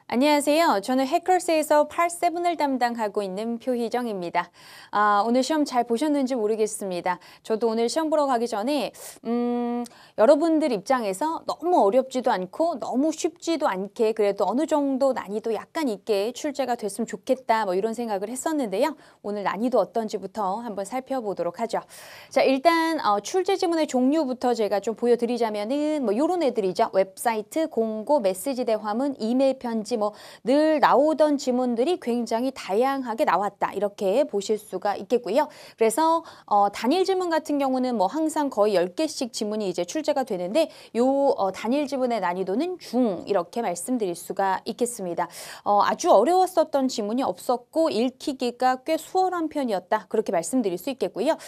안녕하세요. 저는 해커스에서 Part 7을 담당하고 있는 표희정입니다. 오늘 시험 잘 보셨는지 모르겠습니다. 저도 오늘 시험 보러 가기 전에 여러분들 입장에서 너무 어렵지도 않고 너무 쉽지도 않게 그래도 어느 정도 난이도 약간 있게 출제가 됐으면 좋겠다 뭐 이런 생각을 했었는데요. 오늘 난이도 어떤지부터 한번 살펴보도록 하죠. 자, 일단 출제 지문의 종류부터 제가 좀 보여드리자면은 뭐 이런 애들이죠. 웹사이트, 공고, 메시지 대화문, 이메일 편지 뭐 늘 나오던 지문들이 굉장히 다양하게 나왔다. 이렇게 보실 수가 있겠고요. 그래서 단일 지문 같은 경우는 뭐 항상 거의 10개씩 지문이 이제 출제가 되는데 요 단일 지문의 난이도는 중 이렇게 말씀드릴 수가 있겠습니다. 아주 어려웠었던 지문이 없었고 읽히기가 꽤 수월한 편이었다. 그렇게 말씀드릴 수 있겠고요.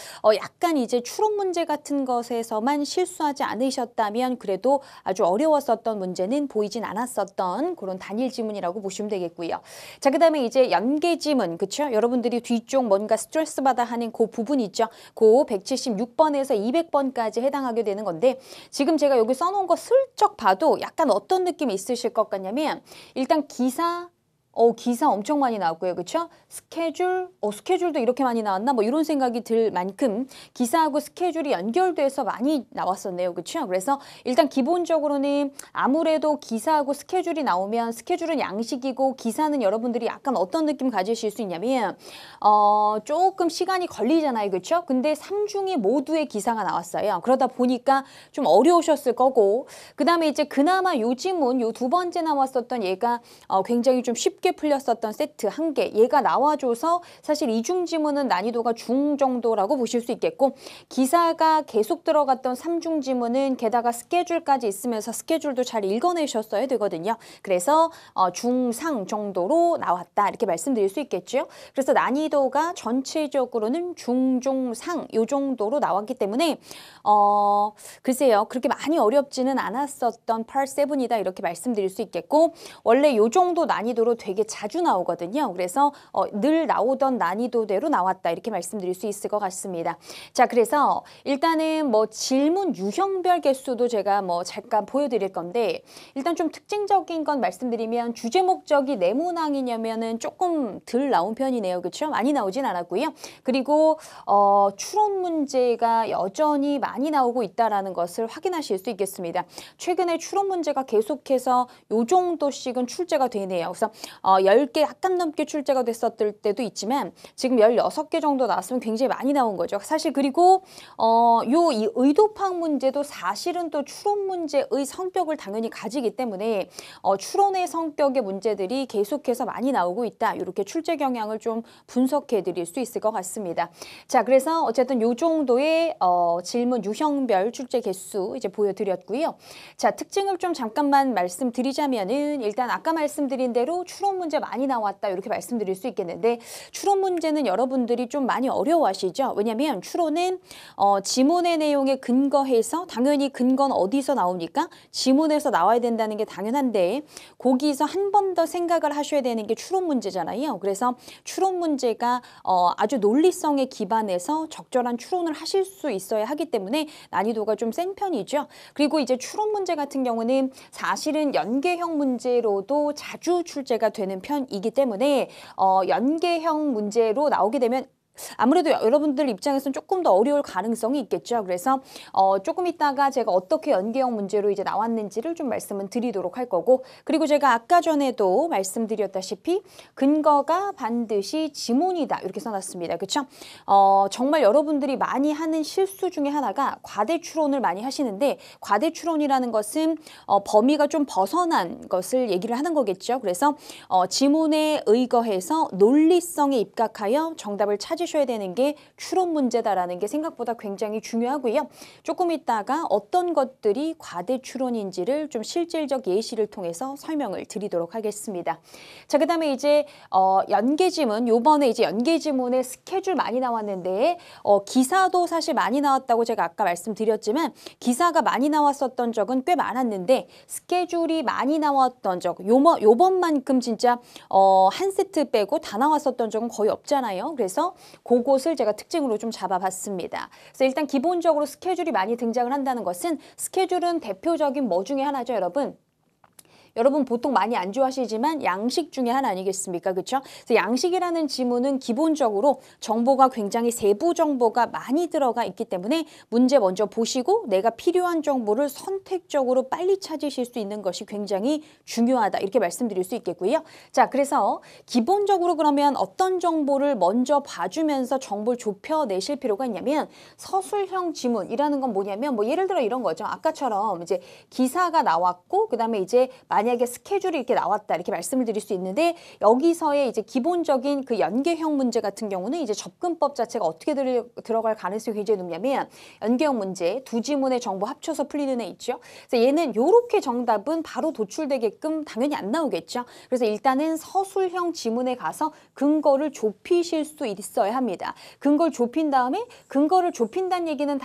약간 이제 추론 문제 같은 것에서만 실수하지 않으셨다면 그래도 아주 어려웠었던 문제는 보이진 않았었던 그런 단일 지문이라고 보시면 되겠고요. 자, 그다음에 이제 연계 지문, 그렇죠? 여러분들이 뒤쪽 뭔가 스트레스 받아 하는 그 부분 있죠? 그 176번에서 200번까지 해당하게 되는 건데 지금 제가 여기 써놓은 거 슬쩍 봐도 약간 어떤 느낌이 있으실 것 같냐면 일단 기사 엄청 많이 나왔고요. 그렇죠? 스케줄도 이렇게 많이 나왔나? 뭐 이런 생각이 들 만큼 기사하고 스케줄이 연결돼서 많이 나왔었네요. 그렇죠? 그래서 일단 기본적으로는 아무래도 기사하고 스케줄이 나오면 스케줄은 양식이고 기사는 여러분들이 약간 어떤 느낌 가지실 수 있냐면 조금 시간이 걸리잖아요. 그렇죠? 근데 3중에 모두의 기사가 나왔어요. 그러다 보니까 좀 어려우셨을 거고 그다음에 이제 그나마 요 지문 요 두 번째 나왔었던 얘가 굉장히 좀 쉽게 풀렸었던 세트 한 개 얘가 나와줘서 사실 이중 지문은 난이도가 중 정도라고 보실 수 있겠고 기사가 계속 들어갔던 3중 지문은 게다가 스케줄까지 있으면서 스케줄도 잘 읽어내셨어야 되거든요. 그래서 중상 정도로 나왔다 이렇게 말씀드릴 수 있겠죠. 그래서 난이도가 전체적으로는 중중상 요 정도로 나왔기 때문에 글쎄요 그렇게 많이 어렵지는 않았었던 Part 7이다 이렇게 말씀드릴 수 있겠고 원래 요 정도 난이도로 되게 자주 나오거든요. 그래서 늘 나오던 난이도대로 나왔다 이렇게 말씀드릴 수 있을 것 같습니다. 자, 그래서 일단은 뭐 질문 유형별 개수도 제가 뭐 잠깐 보여드릴 건데 일단 좀 특징적인 건 말씀드리면 주제 목적이 네모낭이냐면은 조금 덜 나온 편이네요. 그렇죠? 많이 나오진 않았고요. 그리고 추론 문제가 여전히 많이 나오고 있다라는 것을 확인하실 수 있겠습니다. 최근에 추론 문제가 계속해서 요 정도씩은 출제가 되네요. 그래서 10개 약간 넘게 출제가 됐었을 때도 있지만 지금 16개 정도 나왔으면 굉장히 많이 나온 거죠. 사실 그리고 이 의도 파악 문제도 사실은 또 추론 문제의 성격을 당연히 가지기 때문에 추론의 성격의 문제들이 계속해서 많이 나오고 있다. 이렇게 출제 경향을 좀 분석해 드릴 수 있을 것 같습니다. 자, 그래서 어쨌든 요 정도의 질문 유형별 출제 개수 이제 보여드렸고요. 자, 특징을 좀 잠깐만 말씀드리자면은 일단 아까 말씀드린 대로 추론 문제 많이 나왔다 이렇게 말씀드릴 수 있겠는데 추론 문제는 여러분들이 좀 많이 어려워하시죠? 왜냐하면 추론은 지문의 내용에 근거해서 당연히 근거는 어디서 나옵니까? 지문에서 나와야 된다는 게 당연한데 거기서 한 번 더 생각을 하셔야 되는 게 추론 문제잖아요. 그래서 추론 문제가 아주 논리성에 기반해서 적절한 추론을 하실 수 있어야 하기 때문에 난이도가 좀 센 편이죠. 그리고 이제 추론 문제 같은 경우는 사실은 연계형 문제로도 자주 출제가 되는 편이기 때문에 연계형 문제로 나오게 되면 아무래도 여러분들 입장에서는 조금 더 어려울 가능성이 있겠죠. 그래서 조금 있다가 제가 어떻게 연계형 문제로 이제 나왔는지를 좀 말씀을 드리도록 할 거고 그리고 제가 아까 전에도 말씀드렸다시피 근거가 반드시 지문이다 이렇게 써놨습니다. 그렇죠? 정말 여러분들이 많이 하는 실수 중에 하나가 과대 추론을 많이 하시는데 과대 추론이라는 것은 범위가 좀 벗어난 것을 얘기를 하는 거겠죠. 그래서 지문에 의거해서 논리성에 입각하여 정답을 찾으셔야 되는 게 추론 문제다라는 게 생각보다 굉장히 중요하고요. 조금 있다가 어떤 것들이 과대 추론인지를 좀 실질적 예시를 통해서 설명을 드리도록 하겠습니다. 자, 그다음에 이제 연계 지문 요번에 이제 연계 지문에 스케줄 많이 나왔는데 기사도 사실 많이 나왔다고 제가 아까 말씀드렸지만 기사가 많이 나왔었던 적은 꽤 많았는데 스케줄이 많이 나왔던 적 요번만큼 진짜 한 세트 빼고 다 나왔었던 적은 거의 없잖아요. 그래서 그것을 제가 특징으로 좀 잡아봤습니다. 그래서 일단 기본적으로 스케줄이 많이 등장을 한다는 것은 스케줄은 대표적인 뭐 중에 하나죠, 여러분? 여러분 보통 많이 안 좋아하시지만 양식 중에 하나 아니겠습니까? 그렇죠? 그래서 양식이라는 지문은 기본적으로 정보가 굉장히 세부 정보가 많이 들어가 있기 때문에 문제 먼저 보시고 내가 필요한 정보를 선택적으로 빨리 찾으실 수 있는 것이 굉장히 중요하다. 이렇게 말씀드릴 수 있겠고요. 자, 그래서 기본적으로 그러면 어떤 정보를 먼저 봐주면서 정보를 좁혀내실 필요가 있냐면 서술형 지문이라는 건 뭐냐면 뭐 예를 들어 이런 거죠. 아까처럼 이제 기사가 나왔고 그다음에 이제 만약에 스케줄이 이렇게 나왔다 이렇게 말씀을 드릴 수 있는데 여기서의 이제 기본적인 그 연계형 문제 같은 경우는 이제 접근법 자체가 어떻게 들어갈 가능성이 굉장히 높냐면 연계형 문제 두 지문의 정보 합쳐서 풀리는 애 있죠. 그래서 얘는 요렇게 정답은 바로 도출되게끔 당연히 안 나오겠죠. 그래서 일단은 서술형 지문에 가서 근거를 좁히실 수 있어야 합니다. 근거를 좁힌 다음에 근거를 좁힌다는 얘기는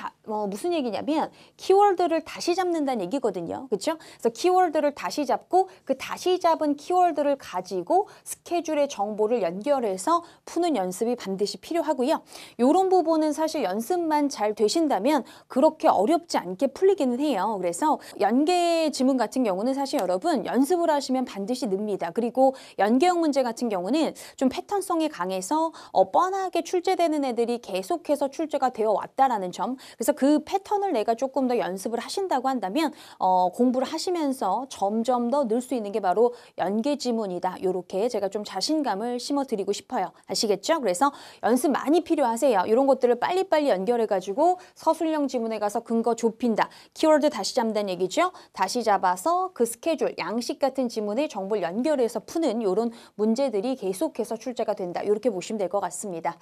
무슨 얘기냐면 키워드를 다시 잡는다는 얘기거든요. 그렇죠? 그래서 키워드를 다시 잡고 그 다시 잡은 키워드를 가지고 스케줄의 정보를 연결해서 푸는 연습이 반드시 필요하고요. 이런 부분은 사실 연습만 잘 되신다면 그렇게 어렵지 않게 풀리기는 해요. 그래서 연계 지문 같은 경우는 사실 여러분 연습을 하시면 반드시 늡니다. 그리고 연계형 문제 같은 경우는 좀 패턴성이 강해서 뻔하게 출제되는 애들이 계속해서 출제가 되어 왔다라는 점. 그래서 그 패턴을 내가 조금 더 연습을 하신다고 한다면 공부를 하시면서 점점 더 늘 수 있는 게 바로 연계 지문이다. 이렇게 제가 좀 자신감을 심어드리고 싶어요. 아시겠죠? 그래서 연습 많이 필요하세요. 이런 것들을 빨리빨리 연결해가지고 서술형 지문에 가서 근거 좁힌다. 키워드 다시 잡는다는 얘기죠. 다시 잡아서 그 스케줄, 양식 같은 지문에 정보를 연결해서 푸는 이런 문제들이 계속해서 출제가 된다. 이렇게 보시면 될 것 같습니다.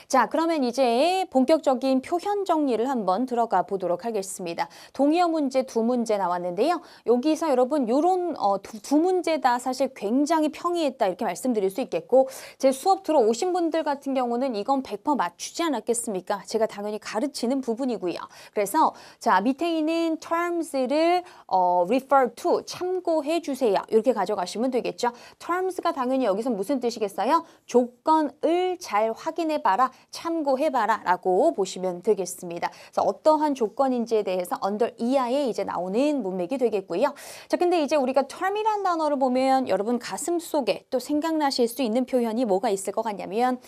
자, 그러면 이제 본격적인 표현 정리를 한번 들어가 보도록 하겠습니다. 동의어 문제 두 문제 나왔는데요. 여기서 여러분 이런 두 문제 다 사실 굉장히 평이했다 이렇게 말씀드릴 수 있겠고 제 수업 들어오신 분들 같은 경우는 이건 100% 맞추지 않았겠습니까? 제가 당연히 가르치는 부분이고요. 그래서 자 밑에 있는 terms를 refer to 참고해 주세요. 이렇게 가져가시면 되겠죠. terms가 당연히 여기서 무슨 뜻이겠어요? 조건을 잘 확인해 봐라, 참고해 봐라 라고 보시면 되겠습니다. 그래서 어떠한 조건인지에 대해서 under 이하에 이제 나오는 문맥이 되겠고요. 자, 근데 이제 우리가 term이라는 단어를 보면 여러분 가슴 속에 또 생각나실 수 있는 표현이 뭐가 있을 것 같냐면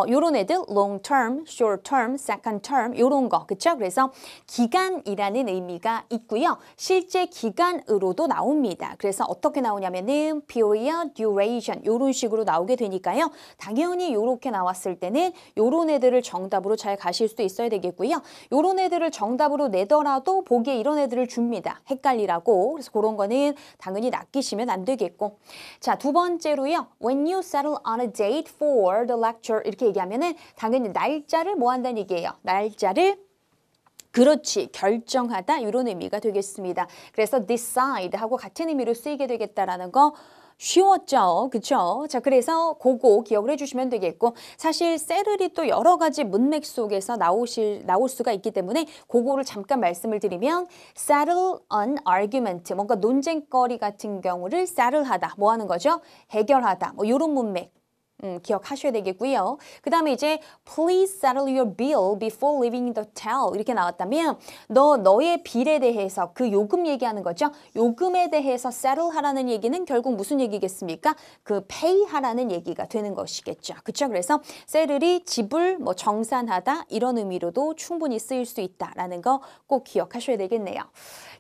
요런 애들 long term, short term, second term 요런 거 그쵸? 그래서 기간이라는 의미가 있고요. 실제 기간으로도 나옵니다. 그래서 어떻게 나오냐면은 period, duration 요런 식으로 나오게 되니까요. 당연히 요렇게 나왔을 때는 요런 애들을 정답으로 잘 가실 수 있어야 되겠고요. 요런 애들을 정답으로 내더라도 보기에 이런 애들을 줍니다. 헷갈리라고. 그래서 그런 거는 당연히 낚이시면 안 되겠고. 자, 두 번째로요. When you settle on a date for the lecture 이렇게 얘기하면은 당연히 날짜를 뭐 한다는 얘기예요. 날짜를 그렇지, 결정하다 이런 의미가 되겠습니다. 그래서 decide 하고 같은 의미로 쓰이게 되겠다라는 거 쉬웠죠. 그쵸? 자, 그래서 그거 기억을 해주시면 되겠고 사실 셀을이 또 여러 가지 문맥 속에서 나올 수가 있기 때문에 그거를 잠깐 말씀을 드리면 settle an argument 뭔가 논쟁거리 같은 경우를 settle 하다 뭐 하는 거죠? 해결하다 뭐 이런 문맥 기억하셔야 되겠고요. 그 다음에 이제 please settle your bill before leaving the hotel 이렇게 나왔다면 너의 빌에 대해서 그 요금 얘기하는 거죠. 요금에 대해서 settle 하라는 얘기는 결국 무슨 얘기겠습니까? 그 pay 하라는 얘기가 되는 것이겠죠. 그렇죠? 그래서 settle이 지불, 뭐 정산하다 이런 의미로도 충분히 쓰일 수 있다라는 거 꼭 기억하셔야 되겠네요.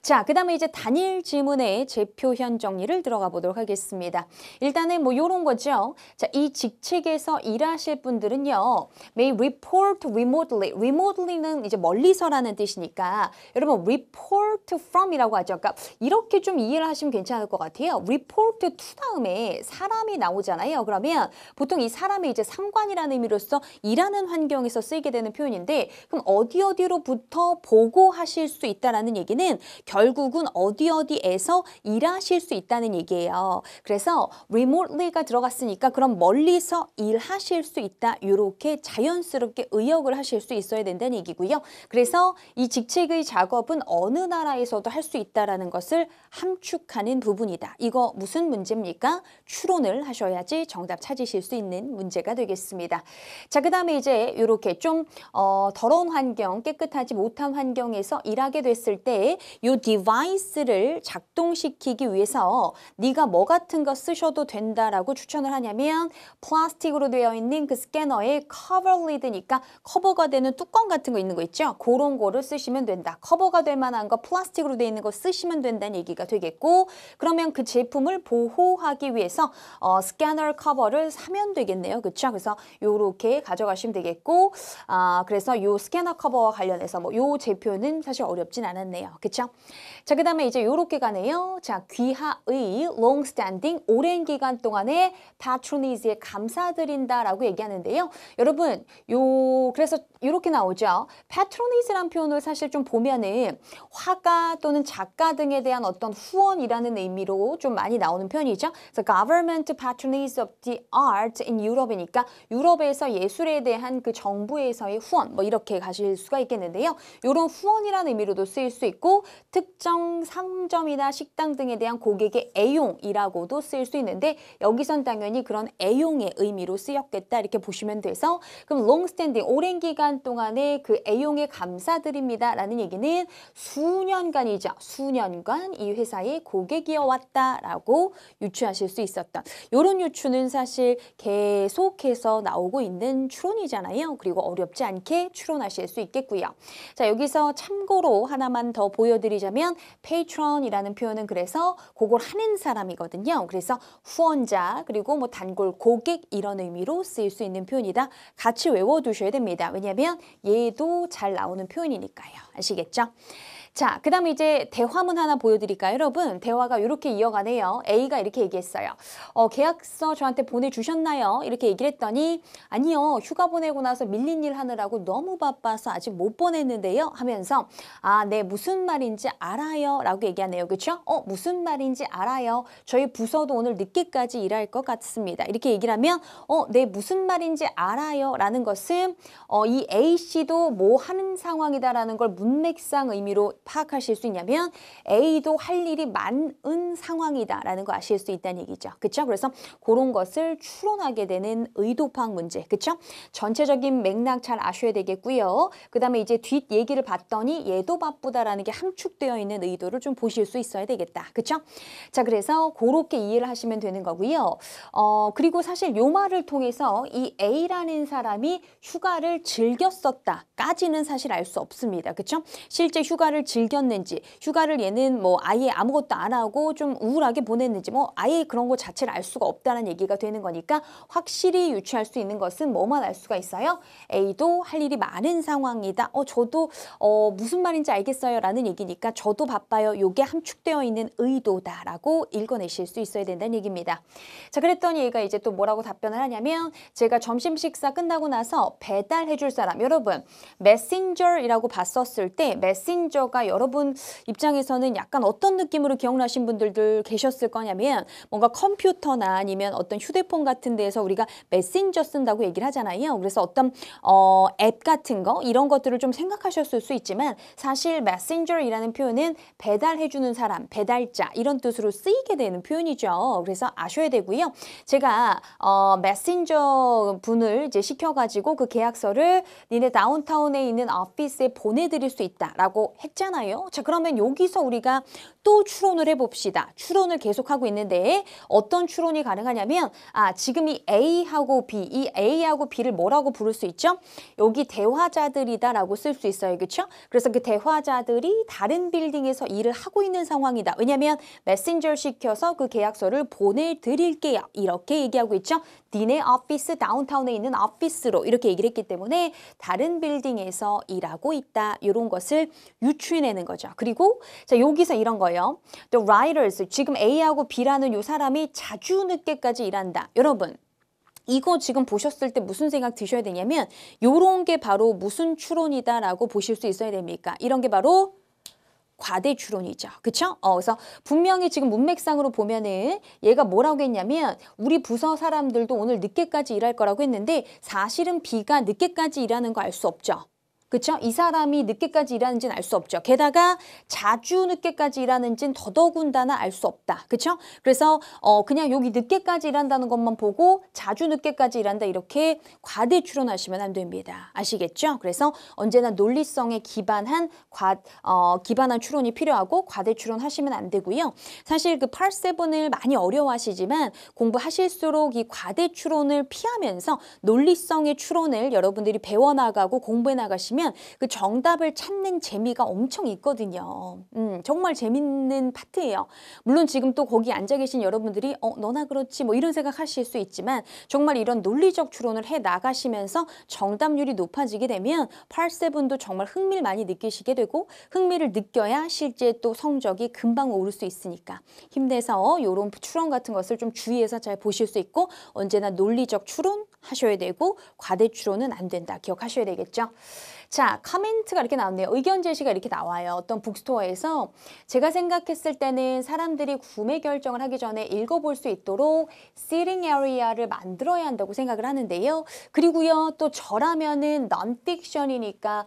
자, 그 다음에 이제 단일 지문의 재표현 정리를 들어가 보도록 하겠습니다. 일단은 뭐 요런 거죠. 자, 이 직책에서 일하실 분들은요. may report remotely. remotely는 이제 멀리서라는 뜻이니까 여러분 report from이라고 하죠. 그러니까 이렇게 좀 이해를 하시면 괜찮을 것 같아요. report to 다음에 사람이 나오잖아요. 그러면 보통 이 사람이 이제 상관이라는 의미로서 일하는 환경에서 쓰이게 되는 표현인데 그럼 어디로부터 보고하실 수 있다라는 얘기는 결국은 어디에서 일하실 수 있다는 얘기예요. 그래서 remotely가 들어갔으니까 그럼 멀리 여기서 일하실 수 있다. 이렇게 자연스럽게 의역을 하실 수 있어야 된다는 얘기고요. 그래서 이 직책의 작업은 어느 나라에서도 할 수 있다라는 것을 함축하는 부분이다. 이거 무슨 문제입니까? 추론을 하셔야지 정답 찾으실 수 있는 문제가 되겠습니다. 자, 그 다음에 이제 이렇게 좀 더러운 환경, 깨끗하지 못한 환경에서 일하게 됐을 때 이 디바이스를 작동시키기 위해서 네가 뭐 같은 거 쓰셔도 된다라고 추천을 하냐면 플라스틱으로 되어 있는 그 스캐너에 커버 리드니까 커버가 되는 뚜껑 같은 거 있는 거 있죠? 그런 거를 쓰시면 된다. 커버가 될 만한 거 플라스틱으로 되어 있는 거 쓰시면 된다는 얘기가 되겠고 그러면 그 제품을 보호하기 위해서 스캐너 커버를 사면 되겠네요. 그렇죠? 그래서 요렇게 가져가시면 되겠고 그래서 요 스캐너 커버와 관련해서 뭐 요 제표는 사실 어렵진 않았네요. 그렇죠? 자, 그 다음에 이제 요렇게 가네요. 자, 귀하의 long standing 오랜 기간 동안에 patronage에 감사드린다라고 얘기하는데요. 여러분, 그래서 이렇게 나오죠. patronage라는 표현을 사실 좀 보면은 화가 또는 작가 등에 대한 어떤 후원이라는 의미로 좀 많이 나오는 표현이죠. 그래서 government patronage of the art in Europe이니까 유럽에서 예술에 대한 그 정부에서의 후원 뭐 이렇게 가실 수가 있겠는데요. 이런 후원이라는 의미로도 쓰일 수 있고 특정 상점이나 식당 등에 대한 고객의 애용이라고도 쓰일 수 있는데 여기선 당연히 그런 애용의 의미로 쓰였겠다 이렇게 보시면 돼서 그럼 long standing 오랜 기간 동안의 그 애용에 감사드립니다 라는 얘기는 수년간이죠. 수년간 이 회사의 고객이어 왔다라고 유추하실 수 있었던 이런 유추는 사실 계속해서 나오고 있는 추론이잖아요. 그리고 어렵지 않게 추론하실 수 있겠고요. 자, 여기서 참고로 하나만 더 보여드리자면 patron이라는 표현은 그래서 그걸 하는 사람이거든요. 그래서 후원자 그리고 뭐 단골 고객 이런 의미로 쓰일 수 있는 표현이다. 같이 외워두셔야 됩니다. 왜냐하면 얘도 잘 나오는 표현이니까요. 아시겠죠? 자, 그 다음에 이제 대화문 하나 보여드릴까요? 여러분, 대화가 이렇게 이어가네요. A가 이렇게 얘기했어요. 계약서 저한테 보내주셨나요? 이렇게 얘기를 했더니 아니요, 휴가 보내고 나서 밀린 일 하느라고 너무 바빠서 아직 못 보냈는데요 하면서 네, 무슨 말인지 알아요 라고 얘기하네요. 그렇죠? 무슨 말인지 알아요. 저희 부서도 오늘 늦게까지 일할 것 같습니다. 이렇게 얘기를 하면 네, 무슨 말인지 알아요 라는 것은 이 A씨도 뭐 하는 상황이다라는 걸 문맥상 의미로 파악하실 수 있냐면 A도 할 일이 많은 상황이다라는 거 아실 수 있다는 얘기죠. 그렇죠? 그래서 그런 것을 추론하게 되는 의도 파악 문제. 그렇죠? 전체적인 맥락 잘 아셔야 되겠고요. 그 다음에 이제 뒷 얘기를 봤더니 얘도 바쁘다라는 게 함축되어 있는 의도를 좀 보실 수 있어야 되겠다. 그렇죠? 자, 그래서 그렇게 이해를 하시면 되는 거고요. 그리고 사실 요 말을 통해서 이 A라는 사람이 휴가를 즐겼었다까지는 사실 알 수 없습니다. 그렇죠? 실제 휴가를 즐겼는지 휴가를 얘는 뭐 아예 아무것도 안 하고 좀 우울하게 보냈는지 뭐 아예 그런 거 자체를 알 수가 없다는 얘기가 되는 거니까 확실히 유추할 수 있는 것은 뭐만 알 수가 있어요? A도 할 일이 많은 상황이다. 저도 무슨 말인지 알겠어요 라는 얘기니까 저도 바빠요. 요게 함축되어 있는 의도다라고 읽어내실 수 있어야 된다는 얘기입니다. 자, 그랬더니 얘가 이제 또 뭐라고 답변을 하냐면 제가 점심 식사 끝나고 나서 배달해 줄 사람 여러분 메신저이라고 봤었을 때 메신저가 여러분 입장에서는 약간 어떤 느낌으로 기억나신 분들도 계셨을 거냐면 뭔가 컴퓨터나 아니면 어떤 휴대폰 같은 데에서 우리가 메신저 쓴다고 얘기를 하잖아요. 그래서 어떤 앱 같은 거 이런 것들을 좀 생각하셨을 수 있지만 사실 메신저이라는 표현은 배달해주는 사람, 배달자 이런 뜻으로 쓰이게 되는 표현이죠. 그래서 아셔야 되고요. 제가 메신저 분을 이제 시켜가지고 그 계약서를 니네 다운타운에 있는 오피스에 보내드릴 수 있다라고 했잖아요. 자, 그러면 여기서 우리가 또 추론을 해봅시다. 추론을 계속하고 있는데 어떤 추론이 가능하냐면 지금 이 A하고 B, 이 A하고 B를 뭐라고 부를 수 있죠? 여기 대화자들이다라고 쓸 수 있어요. 그렇죠? 그래서 그 대화자들이 다른 빌딩에서 일을 하고 있는 상황이다. 왜냐하면 메신저 시켜서 그 계약서를 보내드릴게요. 이렇게 얘기하고 있죠. 니네 오피스 다운타운에 있는 오피스로 이렇게 얘기를 했기 때문에 다른 빌딩에서 일하고 있다. 이런 것을 유추해내는 거죠. 그리고 자 여기서 이런 거예요. The writers, 지금 A하고 B라는 요 사람이 자주 늦게까지 일한다. 여러분. 이거 지금 보셨을 때 무슨 생각 드셔야 되냐면 요런 게 바로 무슨 추론이다라고 보실 수 있어야 됩니까? 이런 게 바로 과대 추론이죠. 그쵸? 그래서 분명히 지금 문맥상으로 보면은 얘가 뭐라고 했냐면 우리 부서 사람들도 오늘 늦게까지 일할 거라고 했는데 사실은 B가 늦게까지 일하는 거 알 수 없죠. 그쵸? 이 사람이 늦게까지 일하는지는 알 수 없죠. 게다가 자주 늦게까지 일하는지는 더더군다나 알 수 없다. 그쵸? 그래서 그냥 여기 늦게까지 일한다는 것만 보고 자주 늦게까지 일한다 이렇게 과대 추론하시면 안 됩니다. 아시겠죠? 그래서 언제나 논리성에 기반한 기반한 추론이 필요하고 과대 추론하시면 안 되고요. 사실 그 Part 7을 많이 어려워하시지만 공부하실수록 이 과대 추론을 피하면서 논리성의 추론을 여러분들이 배워나가고 공부해 나가시면 그 정답을 찾는 재미가 엄청 있거든요. 정말 재밌는 파트예요. 물론 지금 또 거기 앉아 계신 여러분들이 너나 그렇지 뭐 이런 생각하실 수 있지만 정말 이런 논리적 추론을 해 나가시면서 정답률이 높아지게 되면 Part 7도 정말 흥미를 많이 느끼시게 되고 흥미를 느껴야 실제 또 성적이 금방 오를 수 있으니까 힘내서 이런 추론 같은 것을 좀 주의해서 잘 보실 수 있고 언제나 논리적 추론 하셔야 되고 과대 추론은 안 된다. 기억하셔야 되겠죠? 자, 코멘트가 이렇게 나왔네요. 의견 제시가 이렇게 나와요. 어떤 북스토어에서 제가 생각했을 때는 사람들이 구매 결정을 하기 전에 읽어볼 수 있도록 seating area를 만들어야 한다고 생각을 하는데요. 그리고요, 또 저라면은 non-fiction이니까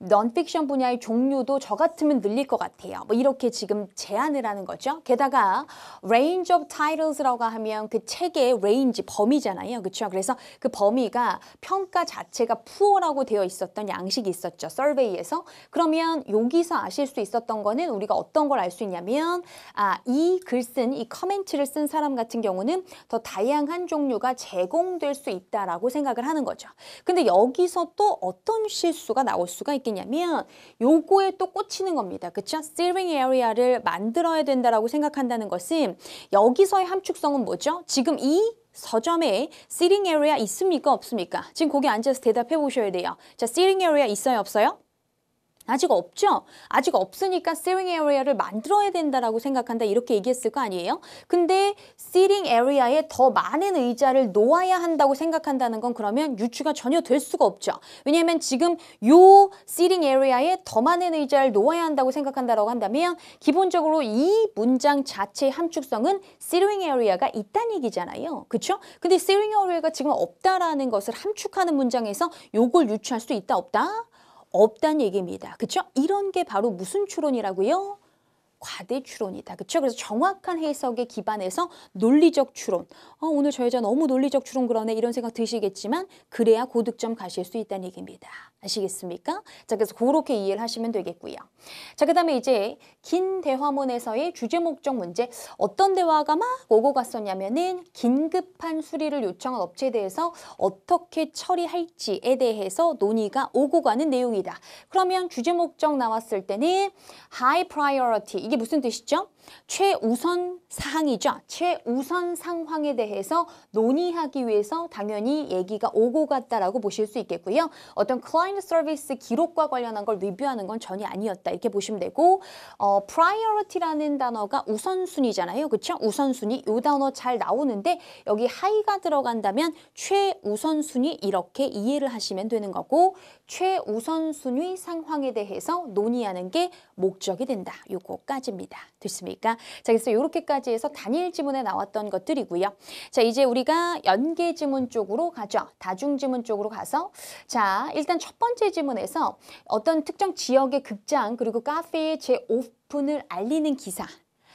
non-fiction 분야의 종류도 저 같으면 늘릴 것 같아요. 뭐 이렇게 지금 제안을 하는 거죠. 게다가 range of titles라고 하면 그 책의 range, 범위잖아요. 그렇죠? 그래서 그 범위가 평가 자체가 poor라고 되어 있었던 양식이 있었죠. 서베이에서. 그러면 여기서 아실 수 있었던 거는 우리가 어떤 걸 알 수 있냐면 이 글 쓴, 이 커멘트를 쓴 사람 같은 경우는 더 다양한 종류가 제공될 수 있다라고 생각을 하는 거죠. 근데 여기서 또 어떤 실수가 나올 수가 있겠냐면 요거에 또 꽂히는 겁니다. 그쵸? steering area를 만들어야 된다라고 생각한다는 것은 여기서의 함축성은 뭐죠? 지금 이 서점에 seating area 있습니까? 없습니까? 지금 거기 앉아서 대답해 보셔야 돼요. 자, seating area 있어요? 없어요? 아직 없죠? 아직 없으니까 seating area를 만들어야 된다라고 생각한다 이렇게 얘기했을 거 아니에요? 근데 seating area에 더 많은 의자를 놓아야 한다고 생각한다는 건 그러면 유추가 전혀 될 수가 없죠. 왜냐하면 지금 요 seating area에 더 많은 의자를 놓아야 한다고 생각한다라고 한다면 기본적으로 이 문장 자체의 함축성은 seating area가 있다는 얘기잖아요. 그렇죠? 근데 seating area가 지금 없다라는 것을 함축하는 문장에서 요걸 유추할 수 있다 없다? 없다는 얘기입니다. 그렇죠? 이런 게 바로 무슨 추론이라고요? 과대 추론이다. 그렇죠? 그래서 정확한 해석에 기반해서 논리적 추론. 오늘 저 여자 너무 논리적 추론 그러네 이런 생각 드시겠지만 그래야 고득점 가실 수 있다는 얘기입니다. 아시겠습니까? 자, 그래서 그렇게 이해를 하시면 되겠고요. 자, 그 다음에 이제 긴 대화문에서의 주제 목적 문제. 어떤 대화가 막 오고 갔었냐면은 긴급한 수리를 요청한 업체에 대해서 어떻게 처리할지에 대해서 논의가 오고 가는 내용이다. 그러면 주제 목적 나왔을 때는 high priority. 이게 무슨 뜻이죠? 최우선 사항이죠. 최우선 상황에 대해서 논의하기 위해서 당연히 얘기가 오고 갔다라고 보실 수 있겠고요. 어떤 클라이언트 서비스 기록과 관련한 걸 리뷰하는 건 전혀 아니었다. 이렇게 보시면 되고 priority라는 단어가 우선순위잖아요. 그렇죠? 우선순위. 이 단어 잘 나오는데 여기 high가 들어간다면 최우선순위 이렇게 이해를 하시면 되는 거고 최우선순위 상황에 대해서 논의하는 게 목적이 된다. 요거까지입니다. 됐습니까? 자, 그래서 이렇게까지 해서 단일 지문에 나왔던 것들이고요. 자, 이제 우리가 연계 지문 쪽으로 가죠. 다중 지문 쪽으로 가서 자, 일단 첫 번째 지문에서 어떤 특정 지역의 극장 그리고 카페의 재오픈을 알리는 기사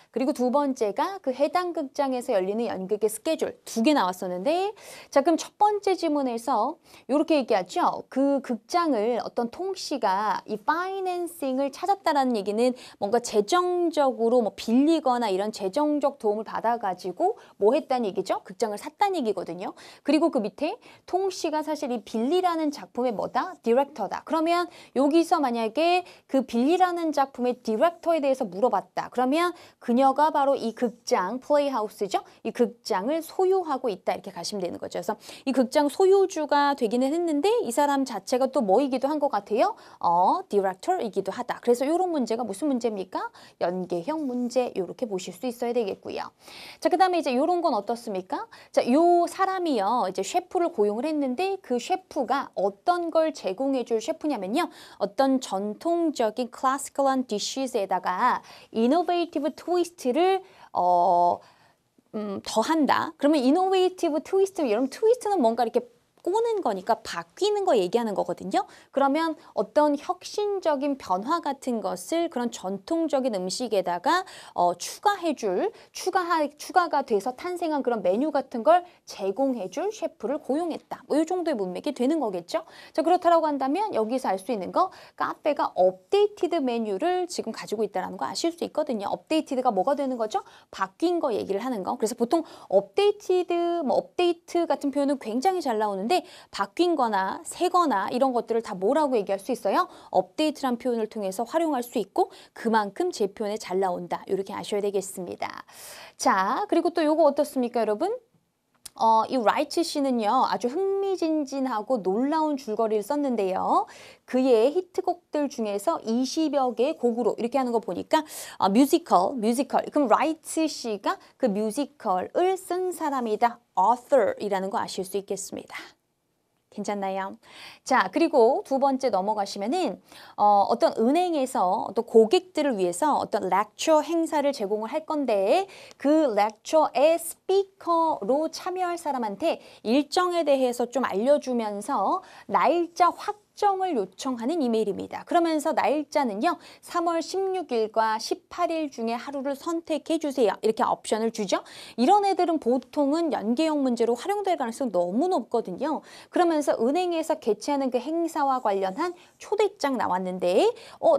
그리고 두 번째가 그 해당 극장에서 열리는 연극의 스케줄 2개 나왔었는데 자 그럼 첫 번째 지문에서 이렇게 얘기하죠. 그 극장을 어떤 통 씨가 이 파이낸싱을 찾았다라는 얘기는 뭔가 재정적으로 뭐 빌리거나 이런 재정적 도움을 받아가지고 뭐 했다는 얘기죠. 극장을 샀다는 얘기거든요. 그리고 그 밑에 통 씨가 사실 이 빌리라는 작품의 뭐다? 디렉터다. 그러면 여기서 만약에 그 빌리라는 작품의 디렉터에 대해서 물어봤다. 그러면 그냥 그녀가 바로 이 극장, 플레이하우스죠. 이 극장을 소유하고 있다 이렇게 가시면 되는 거죠. 그래서 이 극장 소유주가 되기는 했는데 이 사람 자체가 또 뭐이기도 한 것 같아요? 디렉터이기도 하다. 그래서 이런 문제가 무슨 문제입니까? 연계형 문제 이렇게 보실 수 있어야 되겠고요. 자, 그다음에 이제 이런 건 어떻습니까? 자, 요 사람이요 이제 셰프를 고용을 했는데 그 셰프가 어떤 걸 제공해줄 셰프냐면요, 어떤 전통적인 클래시컬한 디시즈에다가 이노베이티브 트위스트를 더한다. 그러면 이노베이티브 트위스트, 여러분 트위스트는 뭔가 이렇게 꼬는 거니까 바뀌는 거 얘기하는 거거든요. 그러면 어떤 혁신적인 변화 같은 것을 그런 전통적인 음식에다가 추가가 돼서 탄생한 그런 메뉴 같은 걸 제공해줄 셰프를 고용했다. 뭐 이 정도의 문맥이 되는 거겠죠. 자, 그렇다라고 한다면 여기서 알 수 있는 거, 카페가 업데이티드 메뉴를 지금 가지고 있다는 거 아실 수 있거든요. 업데이티드가 뭐가 되는 거죠? 바뀐 거 얘기를 하는 거. 그래서 보통 업데이티드, 업데이트 같은 표현은 굉장히 잘 나오는데 바뀐 거나 새거나 이런 것들을 다 뭐라고 얘기할 수 있어요? 업데이트란 표현을 통해서 활용할 수 있고 그만큼 제 표현에 잘 나온다. 이렇게 아셔야 되겠습니다. 자, 그리고 또 요거 어떻습니까, 여러분? 이 라이트 씨는요 아주 흥미진진하고 놀라운 줄거리를 썼는데요. 그의 히트곡들 중에서 20여 개의 곡으로 이렇게 하는 거 보니까 뮤지컬. 그럼 라이트 씨가 그 뮤지컬을 쓴 사람이다. author이라는 거 아실 수 있겠습니다. 괜찮나요? 자, 그리고 두 번째 넘어가시면은 어떤 은행에서 또 고객들을 위해서 어떤 렉처 행사를 제공을 할 건데 그 렉처의 스피커로 참여할 사람한테 일정에 대해서 좀 알려주면서 날짜 확정을 요청하는 이메일입니다. 그러면서 날짜는요 3월 16일과 18일 중에 하루를 선택해 주세요. 이렇게 옵션을 주죠. 이런 애들은 보통은 연계형 문제로 활용될 가능성이 너무 높거든요. 그러면서 은행에서 개최하는 그 행사와 관련한 초대장 나왔는데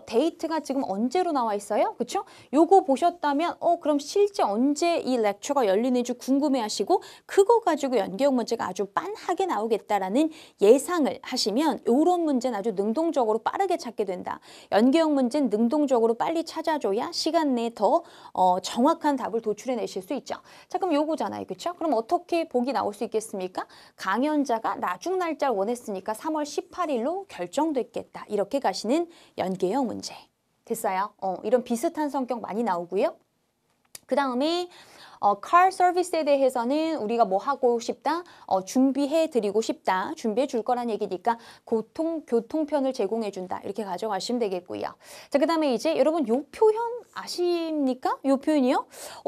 데이트가 지금 언제로 나와 있어요? 그렇죠? 요거 보셨다면 그럼 실제 언제 이 렉처가 열리는지 궁금해하시고 그거 가지고 연계형 문제가 아주 빤하게 나오겠다라는 예상을 하시면 요런 문제는 아주 능동적으로 빠르게 찾게 된다. 연계형 문제는 능동적으로 빨리 찾아줘야 시간 내에 더 정확한 답을 도출해내실 수 있죠. 자, 그럼 요거잖아요. 그렇죠? 그럼 어떻게 복이 나올 수 있겠습니까? 강연자가 나중 날짜를 원했으니까 3월 18일로 결정됐겠다. 이렇게 가시는 연계형 문제. 됐어요? 이런 비슷한 성격 많이 나오고요. 그 다음에 car 서비스에 대해서는 우리가 뭐 하고 싶다? 준비해 드리고 싶다. 준비해 줄 거란 얘기니까 교통편을 제공해 준다. 이렇게 가져가시면 되겠고요. 자, 그 다음에 이제 여러분 요 표현 아십니까? 요 표현이요?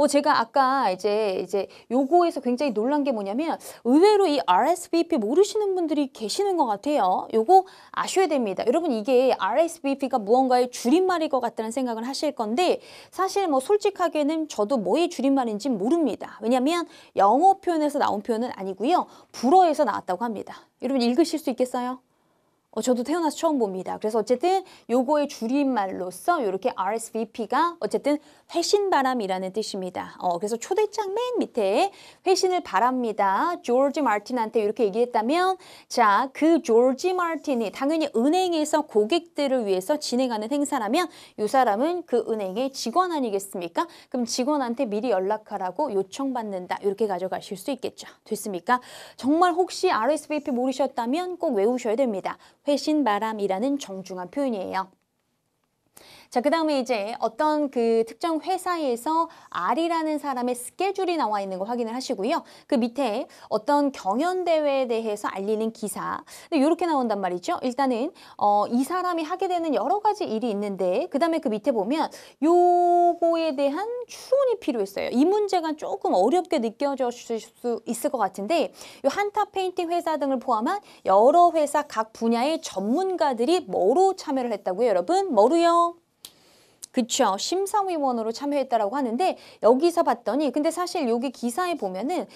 제가 아까 이제 요거에서 굉장히 놀란 게 뭐냐면 의외로 이 RSVP 모르시는 분들이 계시는 것 같아요. 요거 아셔야 됩니다. 여러분 이게 RSVP가 무언가의 줄임말일 것 같다는 생각을 하실 건데 사실 뭐 솔직하게는 저도 뭐의 줄임말인지 모릅니다. 왜냐하면 영어 표현에서 나온 표현은 아니고요. 불어에서 나왔다고 합니다. 여러분 읽으실 수 있겠어요? 저도 태어나서 처음 봅니다. 그래서 어쨌든 요거의 줄임말로서 이렇게 RSVP가 어쨌든 회신바람이라는 뜻입니다. 그래서 초대장 맨 밑에 회신을 바랍니다. 조지 마틴한테 이렇게 얘기했다면 자, 그 조지 마틴이 당연히 은행에서 고객들을 위해서 진행하는 행사라면 이 사람은 그 은행의 직원 아니겠습니까? 그럼 직원한테 미리 연락하라고 요청받는다. 이렇게 가져가실 수 있겠죠. 됐습니까? 정말 혹시 RSVP 모르셨다면 꼭 외우셔야 됩니다. 회신바람이라는 정중한 표현이에요. 자, 그 다음에 이제 어떤 그 특정 회사에서 R이라는 사람의 스케줄이 나와 있는 거 확인을 하시고요. 그 밑에 어떤 경연대회에 대해서 알리는 기사. 근데 이렇게 나온단 말이죠. 일단은 이 사람이 하게 되는 여러 가지 일이 있는데 그 다음에 그 밑에 보면 요거에 대한 추론이 필요했어요. 이 문제가 조금 어렵게 느껴질 수 있을 것 같은데 요 한타 페인팅 회사 등을 포함한 여러 회사 각 분야의 전문가들이 뭐로 참여를 했다고요, 여러분? 뭐로요? 그쵸. 심사위원으로 참여했다라고 하는데 여기서 봤더니 근데 사실 여기 기사에 보면은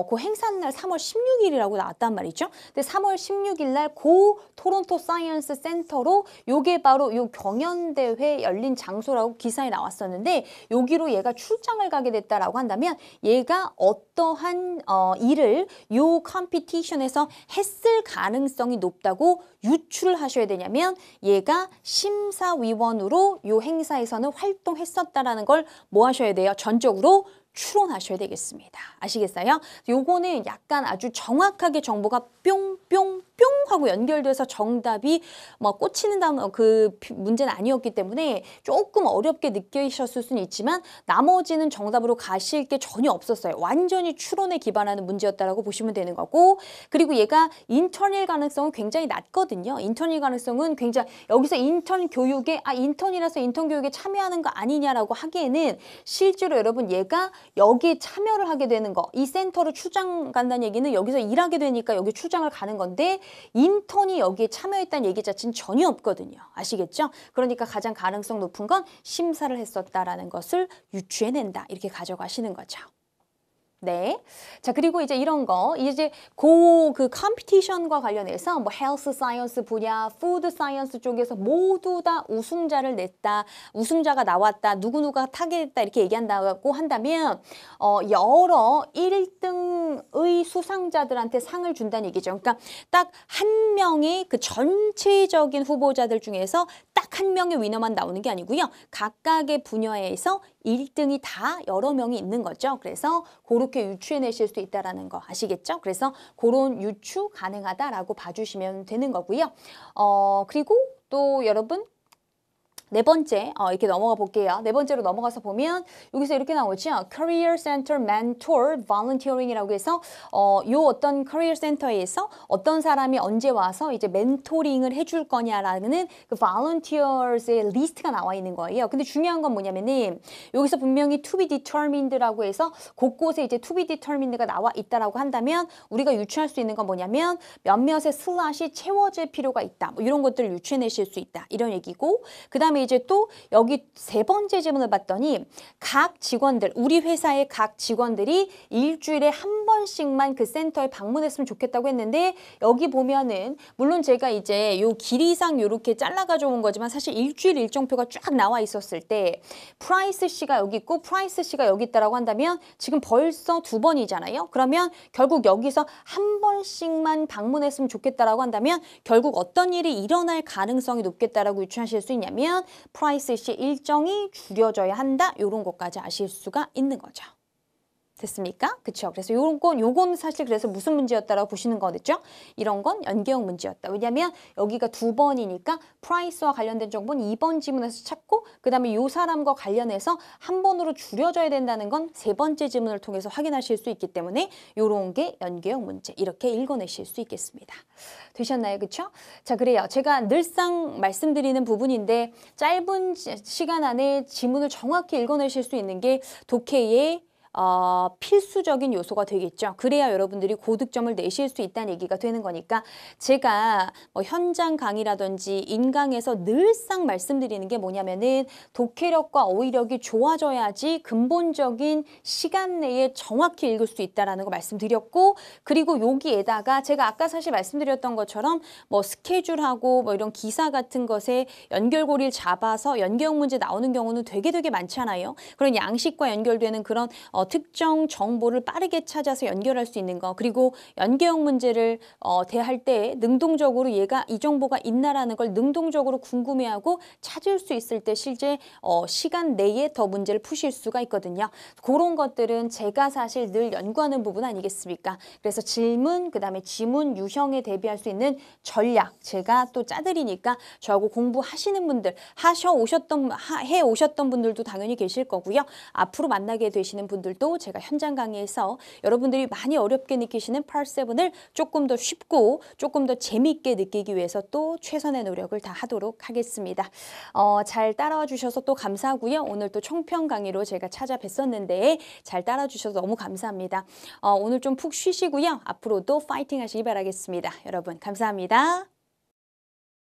그 행사날 3월 16일이라고 나왔단 말이죠. 근데 3월 16일 날 고 토론토 사이언스 센터로 요게 바로 요 경연대회 열린 장소라고 기사에 나왔었는데 여기로 얘가 출장을 가게 됐다라고 한다면 얘가 어떠한 일을 요 컴피티션에서 했을 가능성이 높다고 유출을 하셔야 되냐면 얘가 심사위원으로 요 행사에 회사에서는 활동했었다라는 걸 뭐 하셔야 돼요? 전적으로 추론하셔야 되겠습니다. 아시겠어요? 요거는 약간 아주 정확하게 정보가 뿅뿅뿅 하고 연결돼서 정답이 뭐 꽂히는 그 문제는 아니었기 때문에 조금 어렵게 느끼셨을 수는 있지만 나머지는 정답으로 가실 게 전혀 없었어요. 완전히 추론에 기반하는 문제였다라고 보시면 되는 거고, 그리고 얘가 인턴일 가능성은 굉장히 낮거든요. 인턴일 가능성은 굉장히, 여기서 인턴 교육에 인턴이라서 인턴 교육에 참여하는 거 아니냐라고 하기에는 실제로 여러분 얘가 여기에 참여를 하게 되는 거, 이 센터로 출장 간다는 얘기는 여기서 일하게 되니까 여기 출장을 가는 건데 인턴이 여기에 참여했다는 얘기 자체는 전혀 없거든요. 아시겠죠? 그러니까 가장 가능성 높은 건 심사를 했었다라는 것을 유추해낸다. 이렇게 가져가시는 거죠. 네. 자, 그리고 이제 이런 거, 이제 그 컴피티션과 관련해서 뭐 헬스 사이언스 분야, 푸드 사이언스 쪽에서 모두 다 우승자를 냈다, 우승자가 나왔다, 누구누가 타겟했다 이렇게 얘기한다고 한다면 여러 1등의 수상자들한테 상을 준다는 얘기죠. 그러니까 딱 한 명의 그 전체적인 후보자들 중에서 딱 한 명의 위너만 나오는 게 아니고요. 각각의 분야에서 1등이 다 여러 명이 있는 거죠. 그래서 그렇게 유추해내실 수 있다는 거 아시겠죠? 그래서 그런 유추 가능하다라고 봐주시면 되는 거고요. 그리고 또 여러분 네 번째 이렇게 넘어가 볼게요. 네 번째로 넘어가서 보면 여기서 이렇게 나오죠. Career Center Mentor Volunteering이라고 해서 요 어떤 Career Center에서 어떤 사람이 언제 와서 이제 멘토링을 해줄 거냐라는 그 volunteers의 리스트가 나와 있는 거예요. 근데 중요한 건 뭐냐면은 여기서 분명히 to be determined라고 해서 곳곳에 이제 to be determined가 나와 있다라고 한다면 우리가 유추할 수 있는 건 뭐냐면 몇몇의 슬롯이 채워질 필요가 있다. 뭐 이런 것들을 유추해내실 수 있다. 이런 얘기고, 그 다음에 이제 또 여기 세 번째 질문을 봤더니 각 직원들, 우리 회사의 각 직원들이 일주일에 한 번씩만 그 센터에 방문했으면 좋겠다고 했는데 여기 보면은 물론 제가 이제 요 길이상 요렇게 잘라 가져온 거지만 사실 일주일 일정표가 쫙 나와 있었을 때 프라이스 씨가 여기 있고 프라이스 씨가 여기 있다라고 한다면 지금 벌써 두 번이잖아요. 그러면 결국 여기서 한 번씩만 방문했으면 좋겠다라고 한다면 결국 어떤 일이 일어날 가능성이 높겠다라고 유추하실 수 있냐면 프라이스 씨 일정이 줄여져야 한다. 이런 것까지 아실 수가 있는 거죠. 됐습니까? 그쵸? 그래서 요건 사실 그래서 무슨 문제였다라고 보시는 거겠죠? 이런 건 연계형 문제였다. 왜냐면 여기가 두 번이니까 프라이스와 관련된 정보는 2번 지문에서 찾고 그 다음에 요 사람과 관련해서 한 번으로 줄여져야 된다는 건 세 번째 지문을 통해서 확인하실 수 있기 때문에 요런 게 연계형 문제. 이렇게 읽어내실 수 있겠습니다. 되셨나요? 그쵸? 자, 그래요. 제가 늘상 말씀드리는 부분인데 짧은 시간 안에 지문을 정확히 읽어내실 수 있는 게 독해의 필수적인 요소가 되겠죠. 그래야 여러분들이 고득점을 내실 수 있다는 얘기가 되는 거니까 제가 뭐 현장 강의라든지 인강에서 늘상 말씀드리는 게 뭐냐면은 독해력과 어휘력이 좋아져야지 근본적인 시간 내에 정확히 읽을 수 있다라는 거 말씀드렸고, 그리고 여기에다가 제가 아까 사실 말씀드렸던 것처럼 뭐 스케줄하고 뭐 이런 기사 같은 것에 연결고리를 잡아서 연계형 문제 나오는 경우는 되게 많잖아요. 그런 양식과 연결되는 그런 특정 정보를 빠르게 찾아서 연결할 수 있는 거, 그리고 연계형 문제를 대할 때 능동적으로 얘가 이 정보가 있나라는 걸 능동적으로 궁금해하고 찾을 수 있을 때 실제 시간 내에 더 문제를 푸실 수가 있거든요. 그런 것들은 제가 사실 늘 연구하는 부분 아니겠습니까? 그래서 질문, 그 다음에 지문 유형에 대비할 수 있는 전략 제가 또 짜드리니까 저하고 공부하시는 분들, 해오셨던 분들도 당연히 계실 거고요. 앞으로 만나게 되시는 분들도 제가 현장 강의에서 여러분들이 많이 어렵게 느끼시는 Part 7을 조금 더 쉽고 조금 더 재미있게 느끼기 위해서 또 최선의 노력을 다 하도록 하겠습니다. 잘 따라와 주셔서 또 감사하고요. 오늘 또 총평 강의로 제가 찾아뵀었는데 잘 따라와 주셔서 너무 감사합니다. 오늘 좀 푹 쉬시고요. 앞으로도 파이팅 하시기 바라겠습니다. 여러분 감사합니다.